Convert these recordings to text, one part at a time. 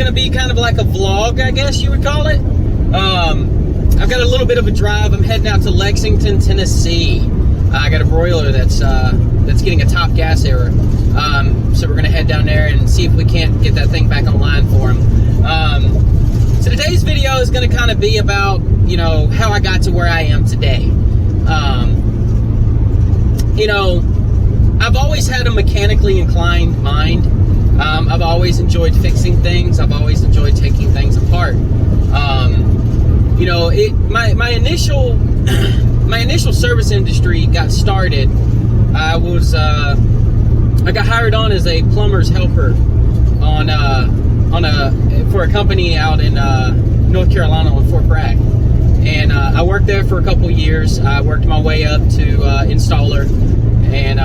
going to be kind of like a vlog, I guess you would call it. I've got a little bit of a drive. I'm heading out to Lexington, Tennessee. I got a broiler that's getting a top gas error. So we're going to head down there and see if we can't get that thing back online for him. So today's video is going to kind of be about, you know, how I got to where I am today. You know, I've always had a mechanically inclined mind. I've always enjoyed fixing things. I've always enjoyed taking things apart. You know, my initial service industry got started. I got hired on as a plumber's helper for a company out in North Carolina on Fort Bragg, and I worked there for a couple years. I worked my way up to installer, and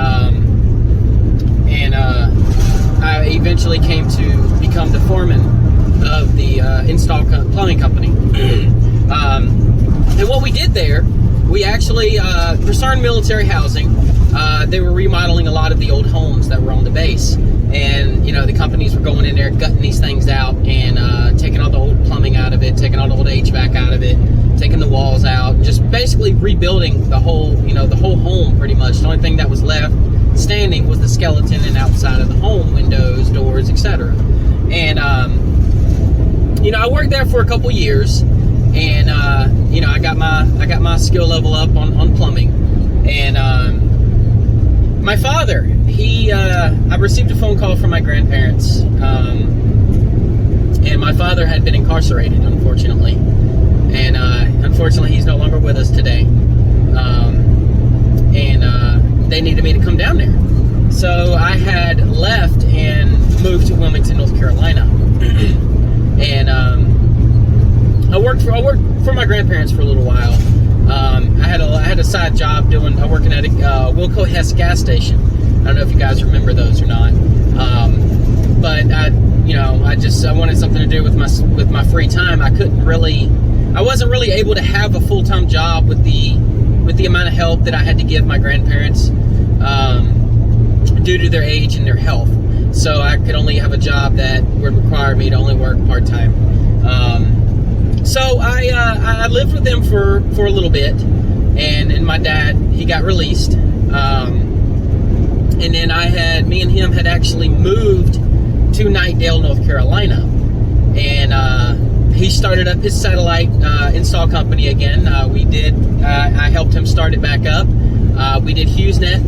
I eventually came to become the foreman of the plumbing company. And what we did there, we actually, for certain military housing, they were remodeling a lot of the old homes that were on the base. And, you know, the companies were going in there, gutting these things out, and taking all the old plumbing out of it, taking all the old HVAC out of it, taking the walls out, just basically rebuilding the whole, you know, the whole home pretty much. The only thing that was left standing was the skeleton and outside of the home, windows, doors, etc. And, you know, I worked there for a couple years, and, you know, I got my skill level up on plumbing. And, my father, I received a phone call from my grandparents, and my father had been incarcerated, unfortunately, and unfortunately he's no longer with us today, and they needed me to come down there. So I had left and moved to Wilmington, North Carolina, and I worked for my grandparents for a little while. I had a side job working at a Wilco Hess gas station. I don't know if you guys remember those or not. But I wanted something to do with my free time. I wasn't really able to have a full-time job with the amount of help that I had to give my grandparents due to their age and their health. So I could only have a job that would require me to only work part-time. So I lived with them for a little bit, and my dad, he got released, and then me and him had actually moved to Knightdale, North Carolina, and he started up his satellite install company again. I helped him start it back up. We did HughesNet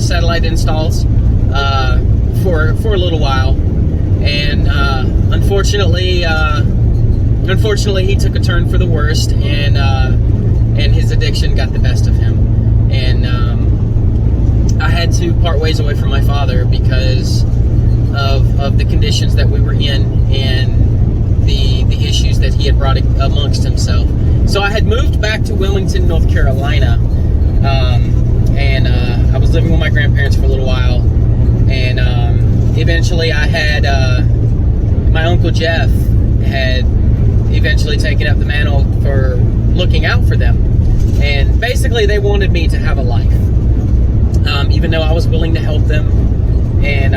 satellite installs for a little while, and Unfortunately, he took a turn for the worst, and his addiction got the best of him. And I had to part ways away from my father because of the conditions that we were in and the issues that he had brought amongst himself. So I had moved back to Wilmington, North Carolina, and I was living with my grandparents for a little while. And eventually I had my Uncle Jeff had eventually taken up the mantle for looking out for them, and basically they wanted me to have a life, even though I was willing to help them, and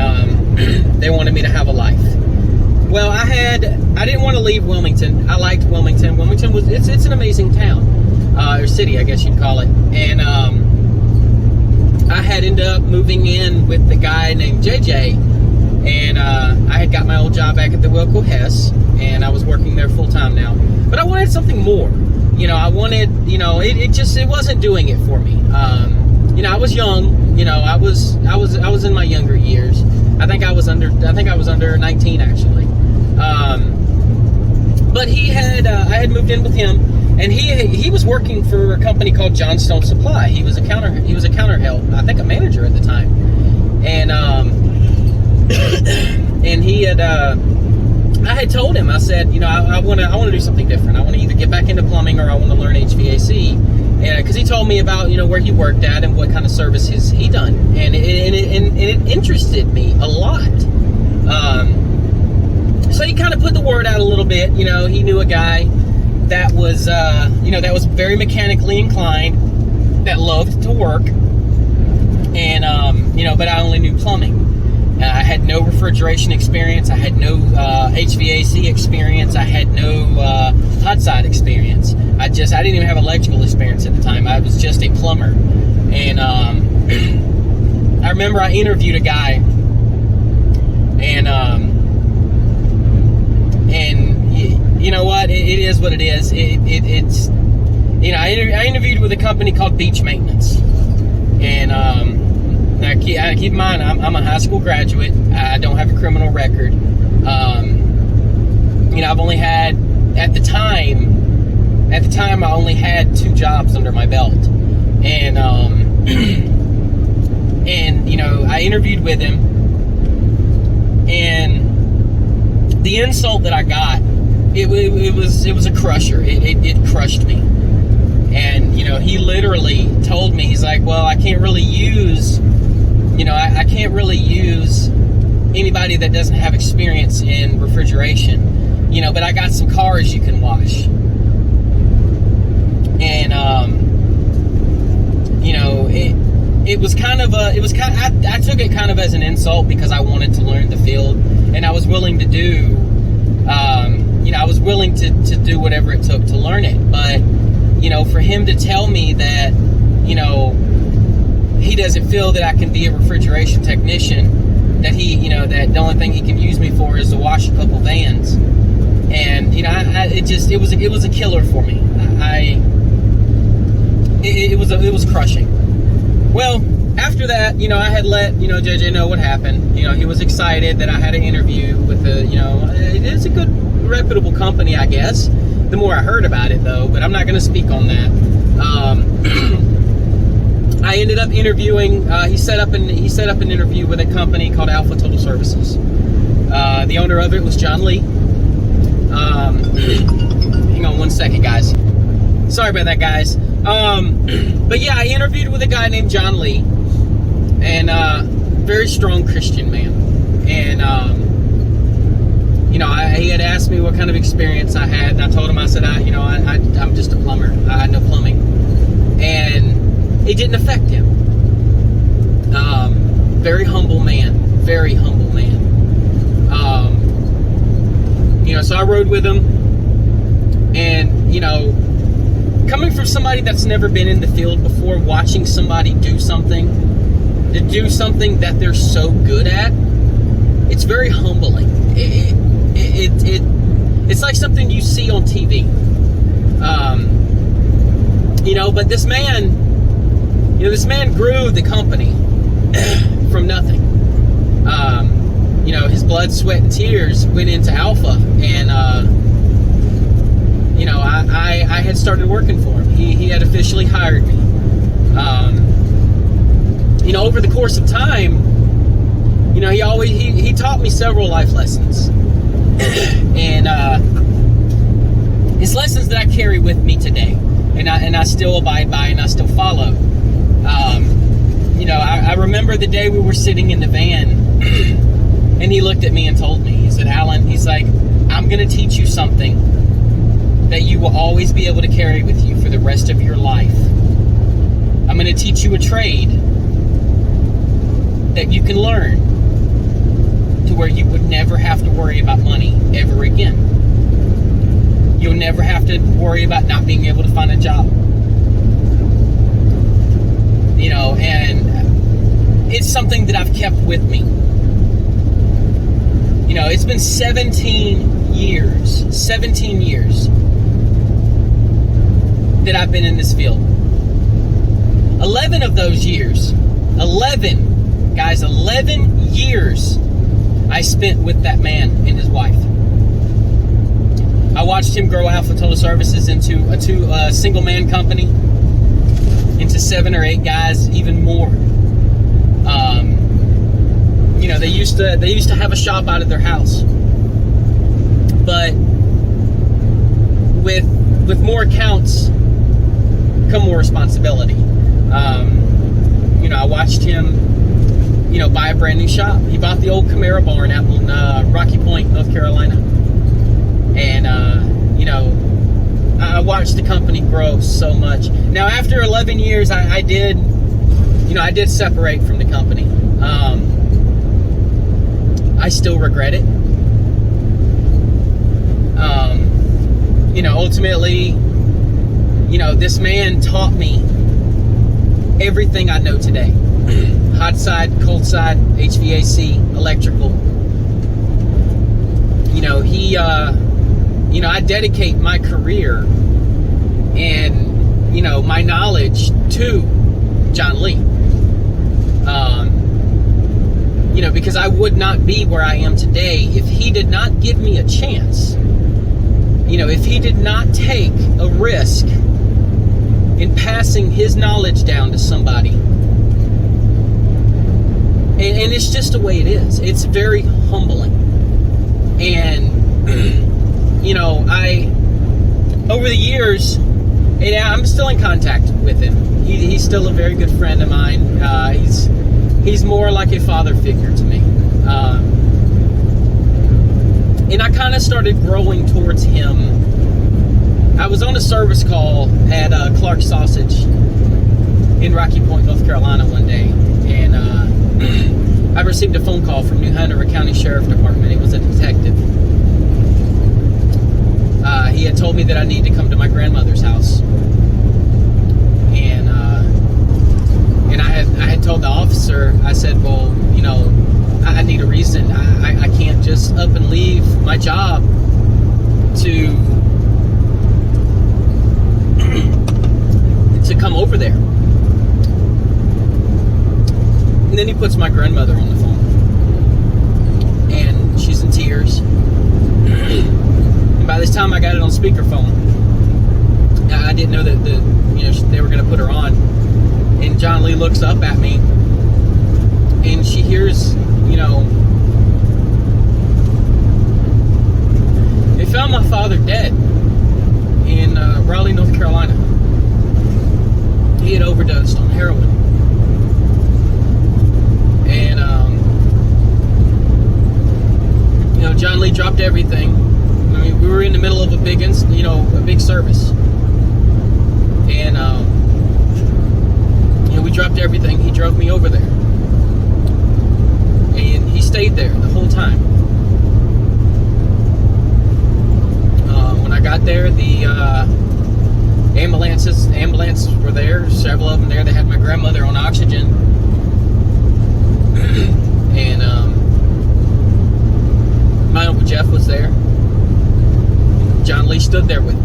they wanted me to have a life. Well, I didn't want to leave Wilmington. I liked Wilmington. Wilmington it's an amazing town, or city, I guess you'd call it. And I had ended up moving in with the guy named JJ, and I had got my old job back at the Wilco Hess, and I was working there full time now. But I wanted something more. You know, I wanted, you know, it wasn't doing it for me. You know, I was young. You know, I was in my younger years. I think I was under 19 actually. But I had moved in with him, and he was working for a company called Johnstone Supply. He was a counter help, I think a manager at the time, and and he had I had told him, I said, you know, I want to do something different. I want to either get back into plumbing or I want to learn HVAC, because he told me about, you know, where he worked at and what kind of services he done, and it interested me a lot. So he kind of put the word out a little bit. You know, he knew a guy that was, you know, that was very mechanically inclined, that loved to work, and you know, but I only knew plumbing. I had no refrigeration experience. I had no HVAC experience. I had no hot side experience. I didn't even have electrical experience at the time. I was just a plumber. And I remember I interviewed a guy, and you know what? It is what it is. It's I interviewed with a company called Beach Maintenance, and now keep in mind I'm a high school graduate. I don't have a criminal record. I've only had at the time I only had 2 jobs under my belt, and I interviewed with him, and the insult that I got, it was a crusher. It crushed me. And he literally told me, he's like, well, I can't really use anybody that doesn't have experience in refrigeration, but I got some cars you can wash. And I took it kind of as an insult, because I wanted to learn the field, and I was willing to do do whatever it took to learn it. But for him to tell me that he doesn't feel that I can be a refrigeration technician, that that the only thing he can use me for is to wash a couple vans, and it was a killer for me. It was crushing. Well, after that, I had let JJ know what happened. He was excited that I had an interview with it is a good, reputable company, I guess. The more I heard about it, though, but I'm not going to speak on that. I ended up interviewing. He set up an interview with a company called Alpha Total Services. The owner of it was John Lee. Hang on one second, guys. Sorry about that, guys. But yeah, I interviewed with a guy named John Lee, and very strong Christian man. And he had asked me what kind of experience I had, and I told him, I said, I'm just a plumber. I had no plumbing, and it didn't affect him. Very humble man. Very humble man. So I rode with him, and coming from somebody that's never been in the field before, watching somebody do something that they're so good at, it's very humbling. It's like something you see on TV. But this man grew the company from nothing. His blood, sweat, and tears went into Alpha, and I had started working for him. He had officially hired me. Over the course of time, he taught me several life lessons, and it's lessons that I carry with me today, and I still abide by, and I still follow. I remember the day we were sitting in the van, and he looked at me and told me, he said, Alan, he's like, I'm going to teach you something that you will always be able to carry with you for the rest of your life. I'm going to teach you a trade that you can learn to where you would never have to worry about money ever again. You'll never have to worry about not being able to find a job. And it's something that I've kept with me. It's been 17 years that I've been in this field. 11 of those years, 11 years I spent with that man and his wife. I watched him grow Alpha Total Services into a single man company, into 7 or 8 guys, even more. They used to have a shop out of their house, but with more accounts come more responsibility. I watched him, buy a brand new shop. He bought the old Camaro barn out in Rocky Point, North Carolina, and I watched the company grow so much. Now, after 11 years, I did separate from the company. I still regret it. Ultimately, this man taught me everything I know today. Hot side, cold side, HVAC, electrical. I dedicate my career and, my knowledge to John Lee. Because I would not be where I am today if he did not give me a chance. If he did not take a risk in passing his knowledge down to somebody. And it's just the way it is. It's very humbling. And, over the years, I'm still in contact with him. He's still a very good friend of mine. He's more like a father figure to me. And I kind of started growing towards him. I was on a service call at Clark Sausage in Rocky Point, North Carolina one day. And I received a phone call from New Hanover County Sheriff Department. It was a detective. He had told me that I need to come to my grandmother's house. And I had told the officer, I said, well, I need a reason. I can't just up and leave my job to come over there. And then he puts my grandmother on the phone. And she's in tears. And by this time I got it on speakerphone. I didn't know that they were going to put her on. And John Lee looks up at me. And she hears, they found my father dead in Raleigh, North Carolina. He had overdosed on heroin. And, John Lee dropped everything. I mean, we were in the middle of a big service. And, we dropped everything. He drove me over there. And he stayed there the whole time. When I got there, the ambulances were there, several of them there. They had my grandmother on oxygen. And my Uncle Jeff was there. John Lee stood there with me.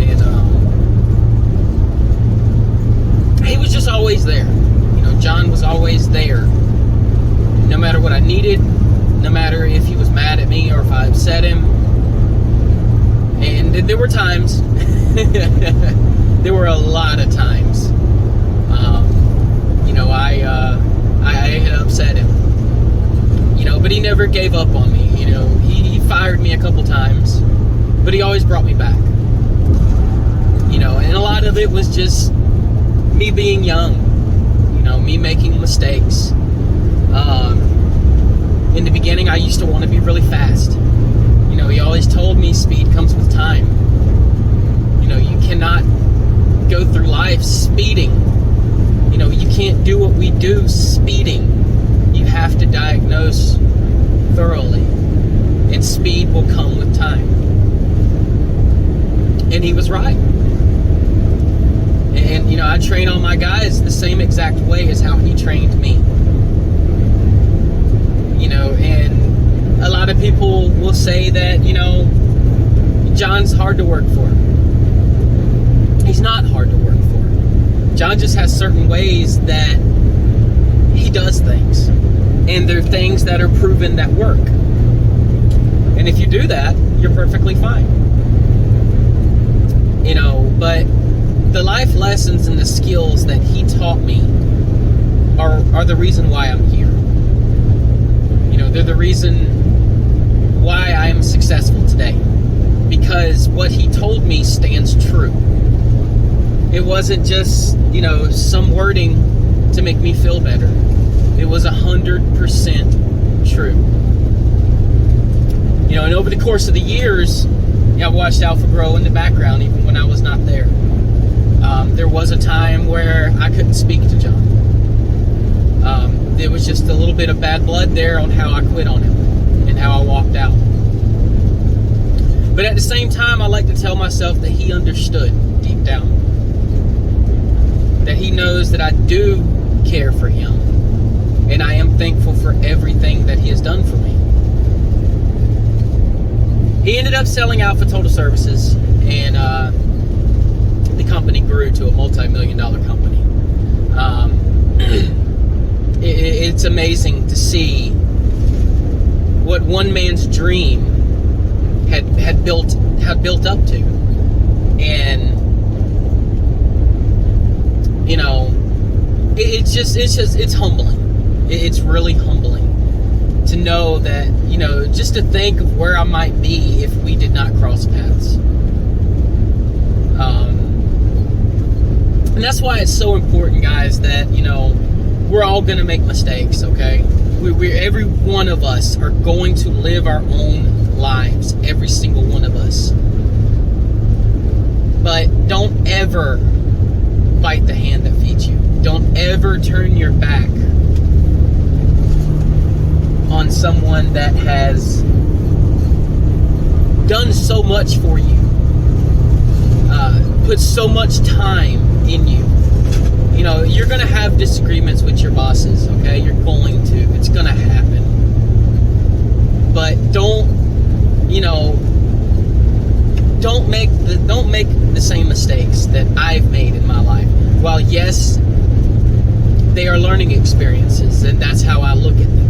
And he was just always there. John was always there. No matter what I needed, no matter if he was mad at me or if I upset him. And there were times, there were a lot of times, I had upset him, but he never gave up on me. He fired me a couple times, but he always brought me back. And a lot of it was just me being young, me making mistakes. In the beginning, I used to want to be really fast. He always told me speed comes with time. You cannot go through life speeding. You can't do what we do speeding. You have to diagnose thoroughly. And speed will come with time. And he was right. And, I train all my guys the same exact way as how he trained me. And a lot of people will say that, John's hard to work for. He's not hard to work for. John just has certain ways that he does things. And they're things that are proven that work. And if you do that, you're perfectly fine. But the life lessons and the skills that he taught me are the reason why I'm here. They're the reason why I am successful today. Because what he told me stands true. It wasn't just, some wording to make me feel better. It was 100% true. And over the course of the years, I've watched Alpha grow in the background even when I was not there. There was a time where I couldn't speak to John. There was just a little bit of bad blood there on how I quit on him and how I walked out. But at the same time, I like to tell myself that he understood deep down. That he knows that I do care for him. And I am thankful for everything that he has done for me. He ended up selling out for Total Services, and the company grew to a multi-million-dollar company. It's amazing to see what one man's dream had built up to, and you know, it's humbling. It's really humbling to know that, you know, just to think of where I might be if we did not cross paths. And that's why it's so important, guys, that, you know, we're all going to make mistakes, okay? Every one of us are going to live our own lives, every single one of us. But don't ever bite the hand that feeds you. Don't ever turn your back on someone that has done so much for you, put so much time in you. You know, you're going to have disagreements with your bosses, okay? You're going to. It's going to happen. But don't make the same mistakes that I've made in my life. While yes, they are learning experiences, and that's how I look at them.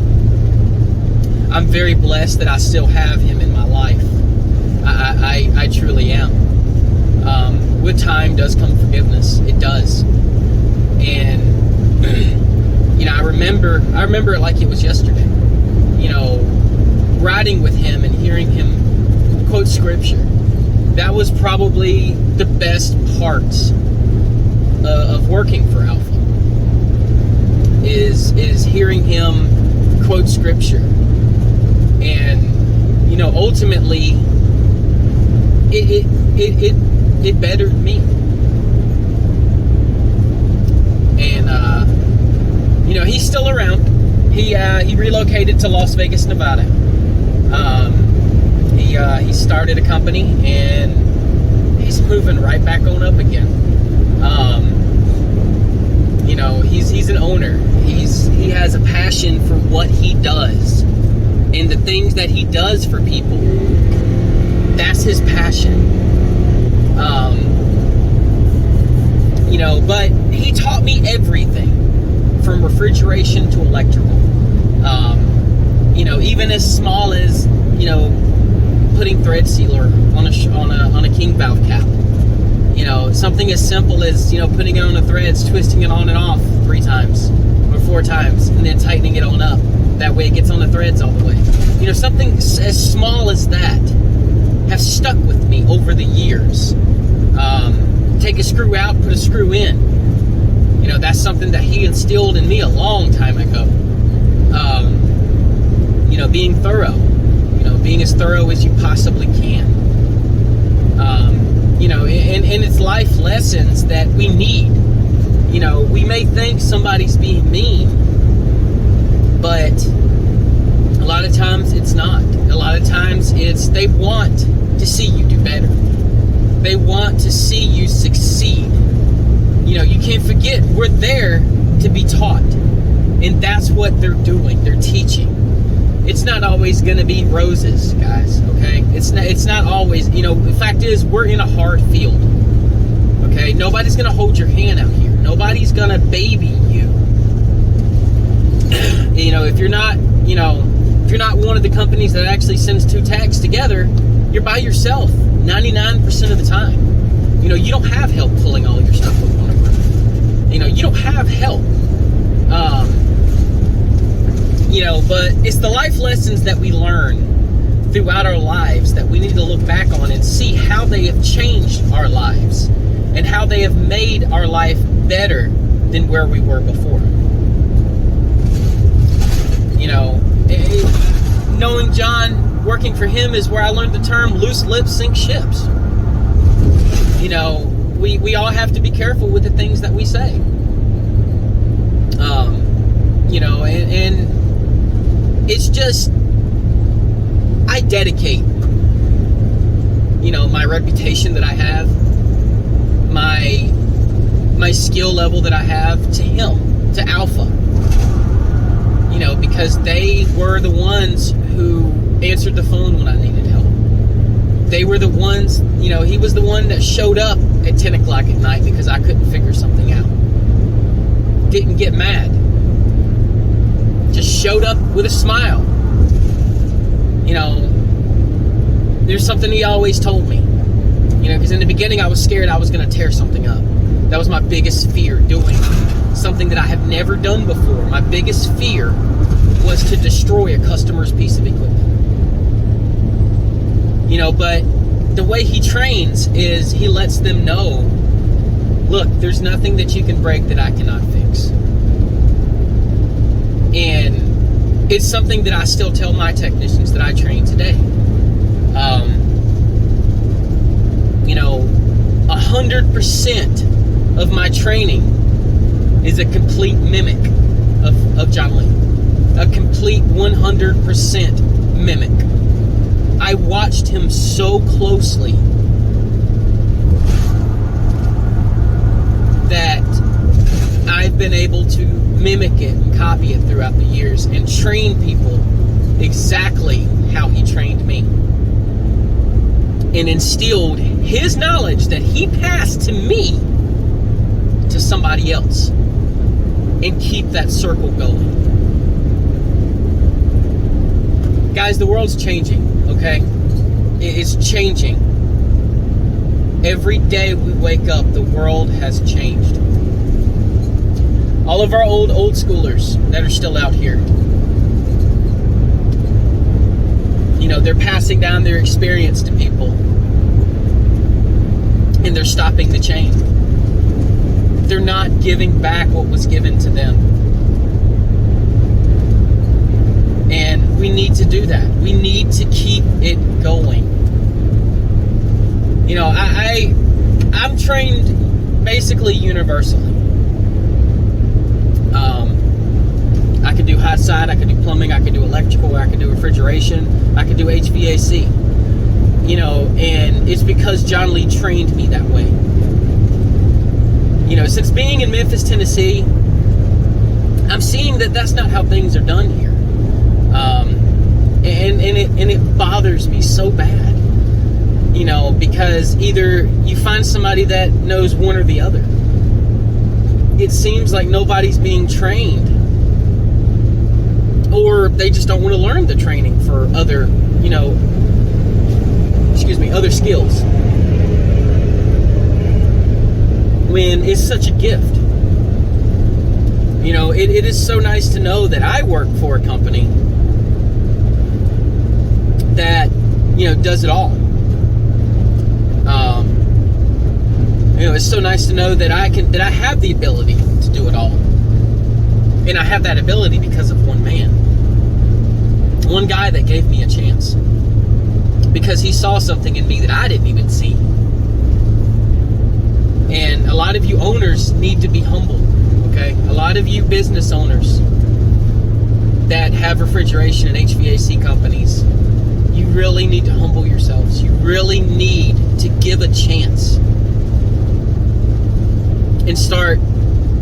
I'm very blessed that I still have him in my life. I truly am. With time does come forgiveness. It does. And you know, I remember it like it was yesterday. You know, riding with him and hearing him quote scripture. That was probably the best parts of working for Alpha. Is hearing him quote scripture. And you know, ultimately, it bettered me. And you know, he's still around. He relocated to Las Vegas, Nevada. He started a company, and he's moving right back on up again. You know, he's an owner. He has a passion for what he does. And the things that he does for people, that's his passion. You know, but he taught me everything from refrigeration to electrical. You know, even as small as, you know, putting thread sealer on a king valve cap. You know, something as simple as, you know, putting it on the threads, twisting it on and off 3 times or 4 times, and then tightening it on up. That way it gets on the threads all the way. You know, something as small as that has stuck with me over the years. Take a screw out, put a screw in. You know, that's something that he instilled in me a long time ago. You know, being thorough. You know, being as thorough as you possibly can. You know, and it's life lessons that we need. You know, we may think somebody's being mean, but a lot of times it's not. A lot of times it's they want to see you do better. They want to see you succeed. You know, you can't forget, we're there to be taught. And that's what they're doing. They're teaching. It's not always going to be roses, guys, okay? It's not always, you know, the fact is, we're in a hard field. Okay? Nobody's going to hold your hand out here. Nobody's going to baby you. You know, if you're not one of the companies that actually sends 2 tags together, you're by yourself 99% of the time. You know, you don't have help pulling all your stuff up on a group. You know, you don't have help. You know, but it's the life lessons that we learn throughout our lives that we need to look back on and see how they have changed our lives and how they have made our life better than where we were before. You know, knowing John, working for him is where I learned the term loose lips sink ships. You know, we all have to be careful with the things that we say. and it's just, I dedicate, my reputation that I have, my skill level that I have to him, to Alpha, because they were the ones who answered the phone when I needed help. They were the ones, he was the one that showed up at 10 o'clock at night because I couldn't figure something out. Didn't get mad. Just showed up with a smile. There's something he always told me. Because in the beginning I was scared I was going to tear something up. That was my biggest fear, doing something that I have never done before. My biggest fear was to destroy a customer's piece of equipment. But the way he trains is he lets them know, look, there's nothing that you can break that I cannot fix. And it's something that I still tell my technicians that I train today. 100% of my training is a complete mimic of John Lee. A complete 100% mimic. I watched him so closely that I've been able to mimic it and copy it throughout the years and train people exactly how he trained me, and instilled his knowledge that he passed to me to somebody else, and keep that circle going. Guys, the world's changing, okay? It's changing. Every day we wake up, the world has changed. All of our old schoolers that are still out here, they're passing down their experience to people, and they're stopping the chain. They're not giving back what was given to them. And we need to do that. We need to keep it going. I'm trained basically universally. I could do hot side, I could do plumbing, I could do electrical, I could do refrigeration, I could do HVAC. And it's because John Lee trained me that way. Since being in Memphis, Tennessee, I'm seeing that that's not how things are done here. And it bothers me so bad. Because either you find somebody that knows one or the other. It seems like nobody's being trained. Or they just don't want to learn the training for other, other skills. When it's such a gift. It is so nice to know that I work for a company that, does it all. It's so nice to know that I have the ability to do it all. And I have that ability because of one man. One guy that gave me a chance. Because he saw something in me that I didn't even see. And a lot of you owners need to be humble, okay? A lot of you business owners that have refrigeration and HVAC companies, you really need to humble yourselves. You really need to give a chance and start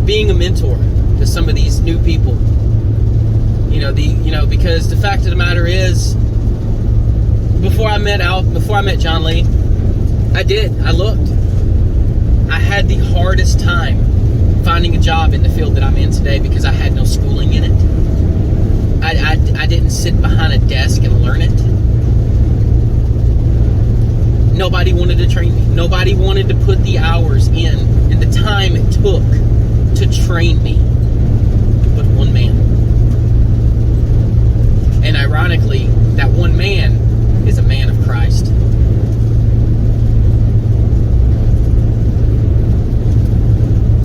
being a mentor to some of these new people. Because the fact of the matter is, before I met John Lee, I looked. I had the hardest time finding a job in the field that I'm in today because I had no schooling in it. I didn't sit behind a desk and learn it. Nobody wanted to train me. Nobody wanted to put the hours in and the time it took to train me. But one man. And ironically, that one man is a man of Christ.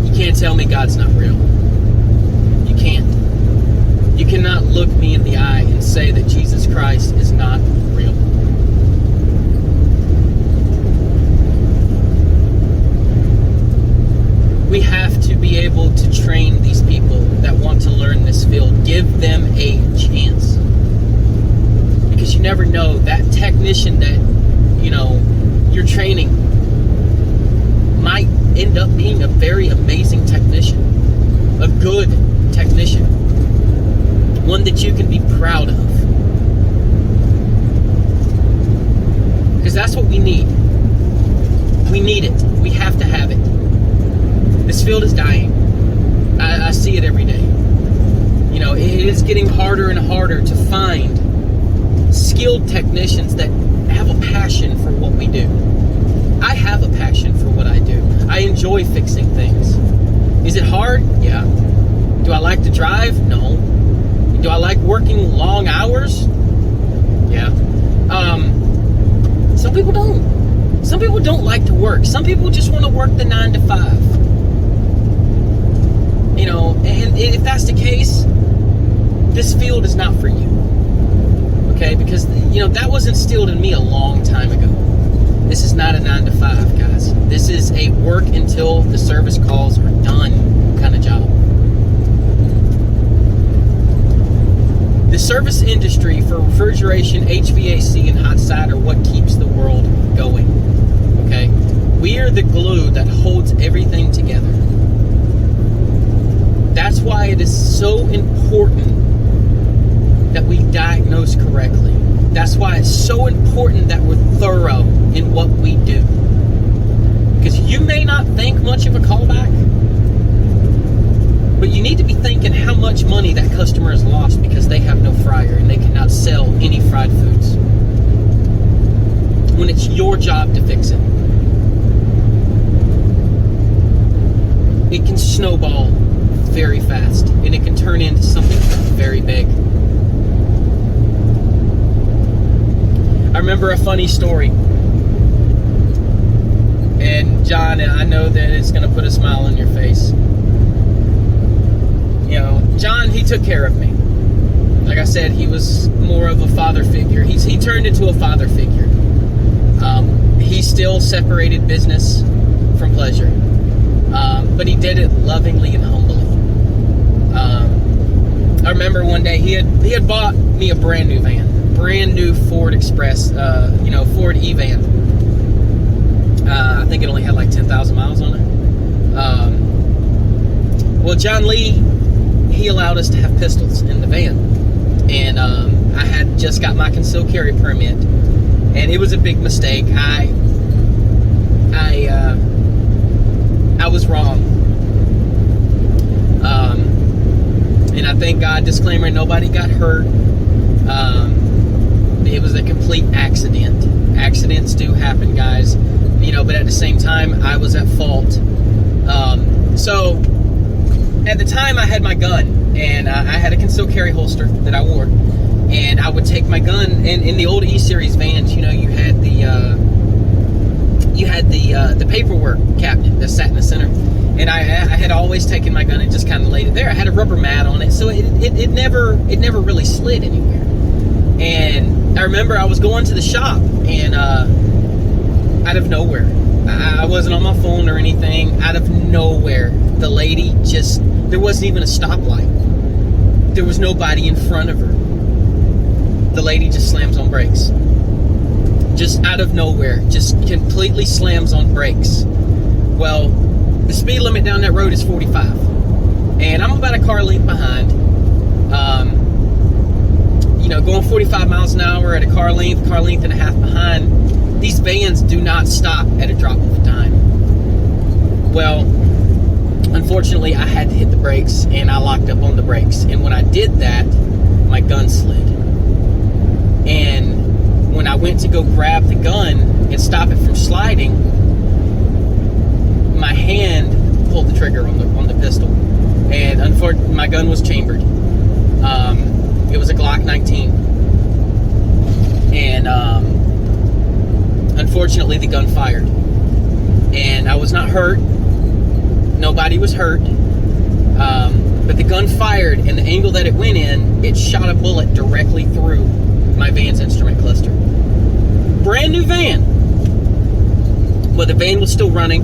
You can't tell me God's not real. You can't. You cannot look me in the eye and say that Jesus Christ is not real. We have to be able to train these people that want to learn this field because you never know, that technician that, you know, you're training might end up being a very amazing technician, a good technician, one that you can be proud of. Because that's what we need. We need it. We have to have it. This field is dying. I see it every day. You know, it is getting harder and harder to find skilled technicians that have a passion for what we do. I have a passion for what I do. I enjoy fixing things. Is it hard? Yeah. Do I like to drive? No. Do I like working long hours? Yeah. Some people don't. Some people don't like to work. Some people just want to work the 9 to 5. You know, and if that's the case, this field is not for you. Okay? Because, you know, that was instilled in me a long time ago. This is not a 9 to 5, guys. This is a work until the service calls are done kind of job. The service industry for refrigeration, HVAC, and hot side are what keeps the world going. Okay? We are the glue that holds everything together. That's why it is so important that we diagnose correctly. That's why it's so important that we're thorough in what we do. Because you may not think much of a callback, but you need to be thinking how much money that customer has lost because they have no fryer and they cannot sell any fried foods. When it's your job to fix it. It can snowball very fast and it can turn into something very big. I remember a funny story. And John, I know that it's going to put a smile on your face. You know, John, he took care of me. Like I said, he was more of a father figure. He turned into a father figure. He still separated business from pleasure. But he did it lovingly and humbly. I remember one day he had bought me a brand new van. Brand new Ford Express, Ford E-Van. I think it only had like 10,000 miles on it. Well, John Lee, he allowed us to have pistols in the van. And I had just got my concealed carry permit. And it was a big mistake. I was wrong. And I thank God, disclaimer, nobody got hurt. It was a complete accident. Accidents do happen, guys. You know, but at the same time, I was at fault. So, at the time, I had my gun, and I had a concealed carry holster that I wore, and I would take my gun. And in the old E-Series vans, you know, you had the paperwork cabinet that sat in the center, and I had always taken my gun and just kind of laid it there. I had a rubber mat on it, so it never really slid anywhere. And I remember I was going to the shop, and out of nowhere, I wasn't on my phone or anything, out of nowhere, the lady there wasn't even a stoplight. There was nobody in front of her. The lady just slams on brakes. Just out of nowhere, just completely slams on brakes. Well, the speed limit down that road is 45. And I'm about a car length behind. Going 45 miles an hour at a car length and a half behind, these vans do not stop at a drop of a dime. Well, unfortunately, I had to hit the brakes, and I locked up on the brakes. And when I did that, my gun slid. And when I went to go grab the gun and stop it from sliding, my hand pulled the trigger on the pistol. And unfortunately, my gun was chambered. It was a Glock 19. And unfortunately, the gun fired. And I was not hurt. Nobody was hurt. But the gun fired, and the angle that it went in, it shot a bullet directly through my van's instrument cluster. Brand new van. But the van was still running.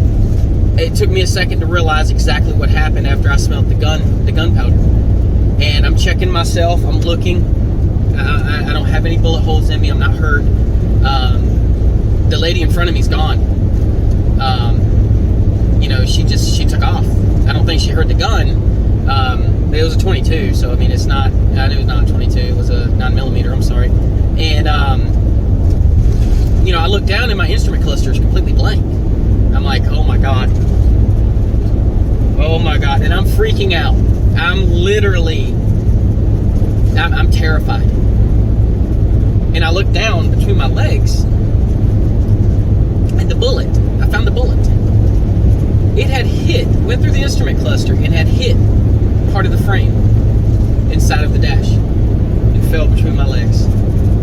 It took me a second to realize exactly what happened after I smelled the gunpowder. And I'm checking myself, I'm looking. I don't have any bullet holes in me. I'm not hurt. The lady in front of me's gone. She took off. I don't think she heard the gun. It was a 22, so I mean, it's not. I knew it was not a 22. It was a 9mm. I'm sorry. And I looked down and my instrument cluster is completely blank. I'm like, oh my god, and I'm freaking out. I'm terrified. And I looked down between my legs, and I found the bullet. It had went through the instrument cluster and had hit part of the frame inside of the dash and fell between my legs.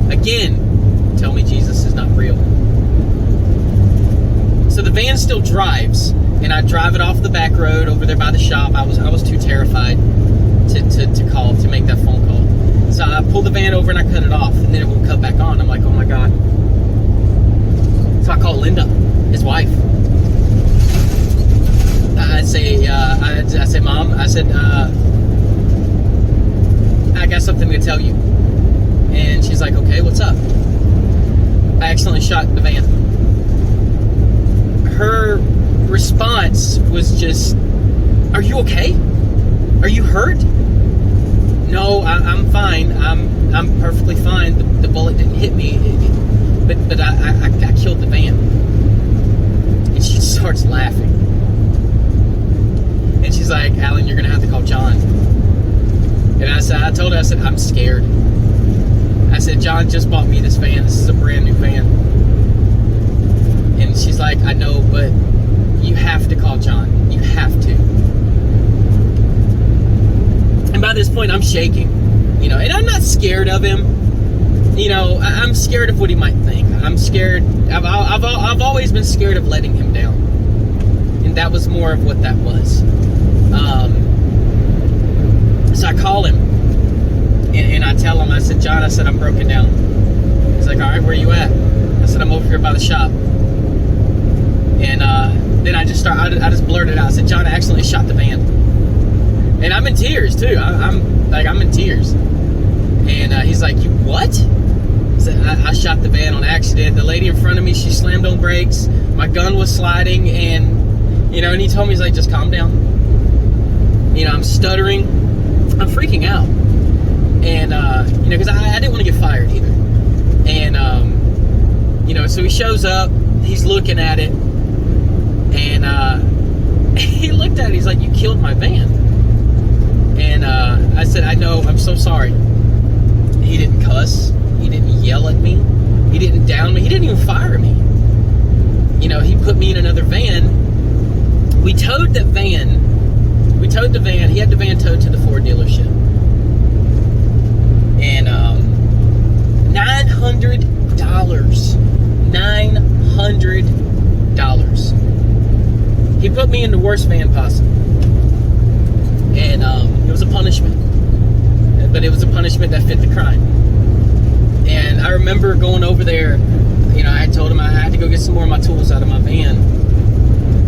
Again, tell me Jesus is not real. So the van still drives, and I drive it off the back road over there by the shop. I was too terrified to make that phone call. So I pulled the van over and I cut it off, and then it won't cut back on. I'm like, oh my god. So I called Linda, his wife. I said, Mom, I got something to tell you. And she's like, okay, what's up? I accidentally shot the van. Her response was just, are you okay? Are you hurt? No, I'm fine. I'm perfectly fine. The bullet didn't hit me, but I killed the van. And she starts laughing. And she's like, Alan, you're gonna have to call John. And I told her, I'm scared. I said, John just bought me this van. This is a brand new van. And she's like, I know, but you have to call John. You have to. And by this point, I'm shaking, and I'm not scared of him. I'm scared of what he might think. I'm scared. I've always been scared of letting him down, and that was more of what that was. So I call him, and I tell him, I said, John, I'm broken down. He's like, all right, where are you at? I said, I'm over here by the shop. And then I just blurted out. I said, John, I accidentally shot the van. And I'm in tears too. I'm in tears. And he's like, you what? I said, I shot the van on accident. The lady in front of me, she slammed on brakes. My gun was sliding, and and he told me, he's like, just calm down. I'm stuttering. I'm freaking out. And because I didn't want to get fired either. And so he shows up. He's looking at it. And he looked at it. He's like, you killed my van. And I said, I know, I'm so sorry. He didn't cuss. He didn't yell at me. He didn't down me. He didn't even fire me. He put me in another van. We towed the van. He had the van towed to the Ford dealership. And $900. $900. He put me in the worst van possible. And it was a punishment. But it was a punishment that fit the crime. And I remember going over there, I told him I had to go get some more of my tools out of my van.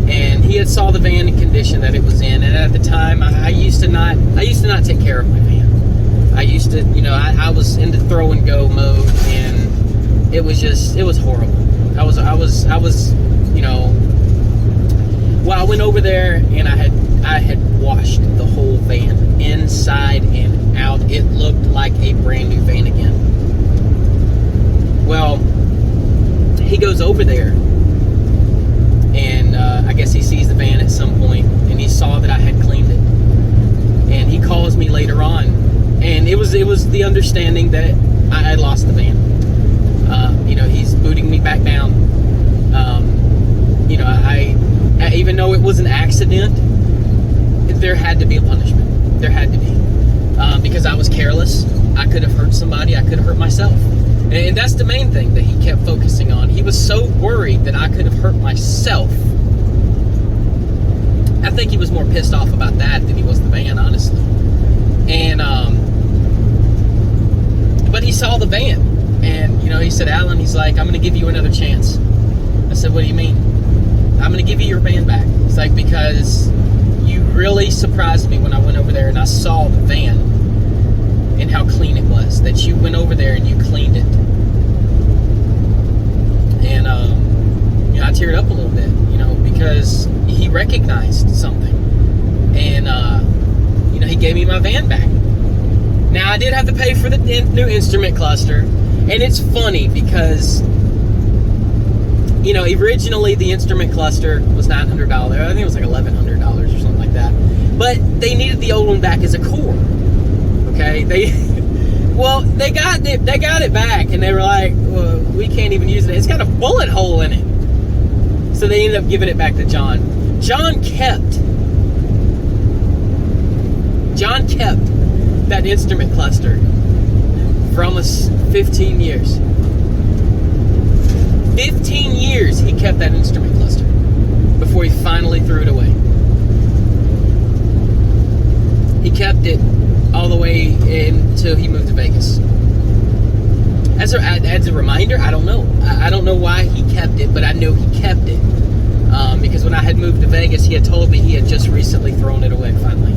And he had saw the van in condition that it was in. And at the time, I used to not take care of my van. I used to, I was into throw and go mode, and it was horrible. I was, well, I went over there and I had washed the whole van inside and out. It looked like a brand new van again. Well, he goes over there, and I guess he sees the van at some point, and he saw that I had cleaned it. And he calls me later on, and it was the understanding that I had lost the van. He's booting me back down. I even though it was an accident, there had to be a punishment. There had to be. Because I was careless. I could have hurt somebody. I could have hurt myself. And that's the main thing that he kept focusing on. He was so worried that I could have hurt myself. I think he was more pissed off about that than he was the van, honestly. And, but he saw the van. And, he said, Alan, he's like, I'm going to give you another chance. I said, what do you mean? I'm going to give you your van back. He's like, because you really surprised me when I went over there and I saw the van. and how clean it was, that you went over there and you cleaned it. And I teared up a little bit, because he recognized something. And he gave me my van back. Now, I did have to pay for the new instrument cluster. And it's funny because, originally the instrument cluster was $900. I think it was like $1,100 or something like that. But they needed the old one back as a core. Okay? They got it back, and they were like, well, we can't even use it. It's got a bullet hole in it. So they ended up giving it back to John. John kept that instrument cluster for almost 15 years. 15 years he kept that instrument cluster before he finally threw it away. He kept it all the way until he moved to Vegas. As a reminder, I don't know. I don't know why he kept it, but I know he kept it. Because when I had moved to Vegas, he had told me he had just recently thrown it away finally.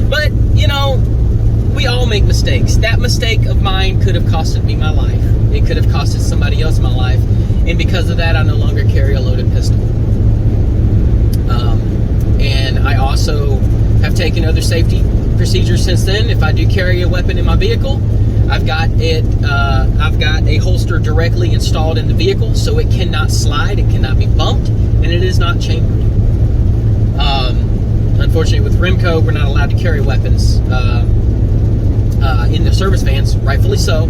But, we all make mistakes. That mistake of mine could have costed me my life. It could have costed somebody else my life. And because of that, I no longer carry a loaded pistol. And I also have taken other safety procedures since then. If I do carry a weapon in my vehicle, I've got a holster directly installed in the vehicle, so it cannot slide, it cannot be bumped, and it is not chambered. Unfortunately, with Remco, we're not allowed to carry weapons in the service vans, rightfully so.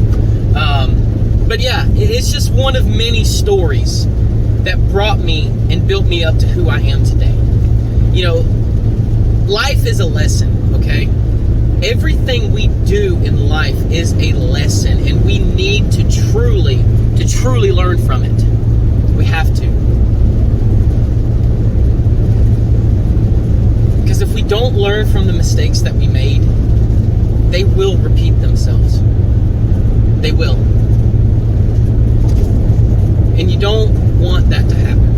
But yeah, it's just one of many stories that brought me and built me up to who I am today. Life is a lesson, okay? Everything we do in life is a lesson, and we need to truly learn from it. We have to. Because if we don't learn from the mistakes that we made, they will repeat themselves. They will. And you don't want that to happen.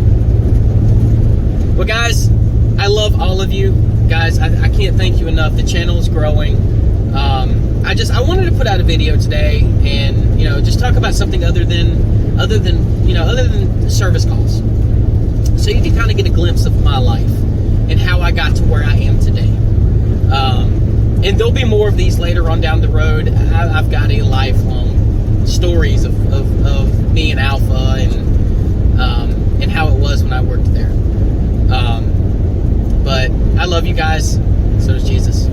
Well, guys, I love all of you. Guys, I can't thank you enough. The channel is growing. I wanted to put out a video today and, just talk about something other than service calls. So you can kind of get a glimpse of my life and how I got to where I am today. And there'll be more of these later on down the road. I've got a lifelong stories of me and Alpha and how it was when I worked there. But I love you guys. So does Jesus.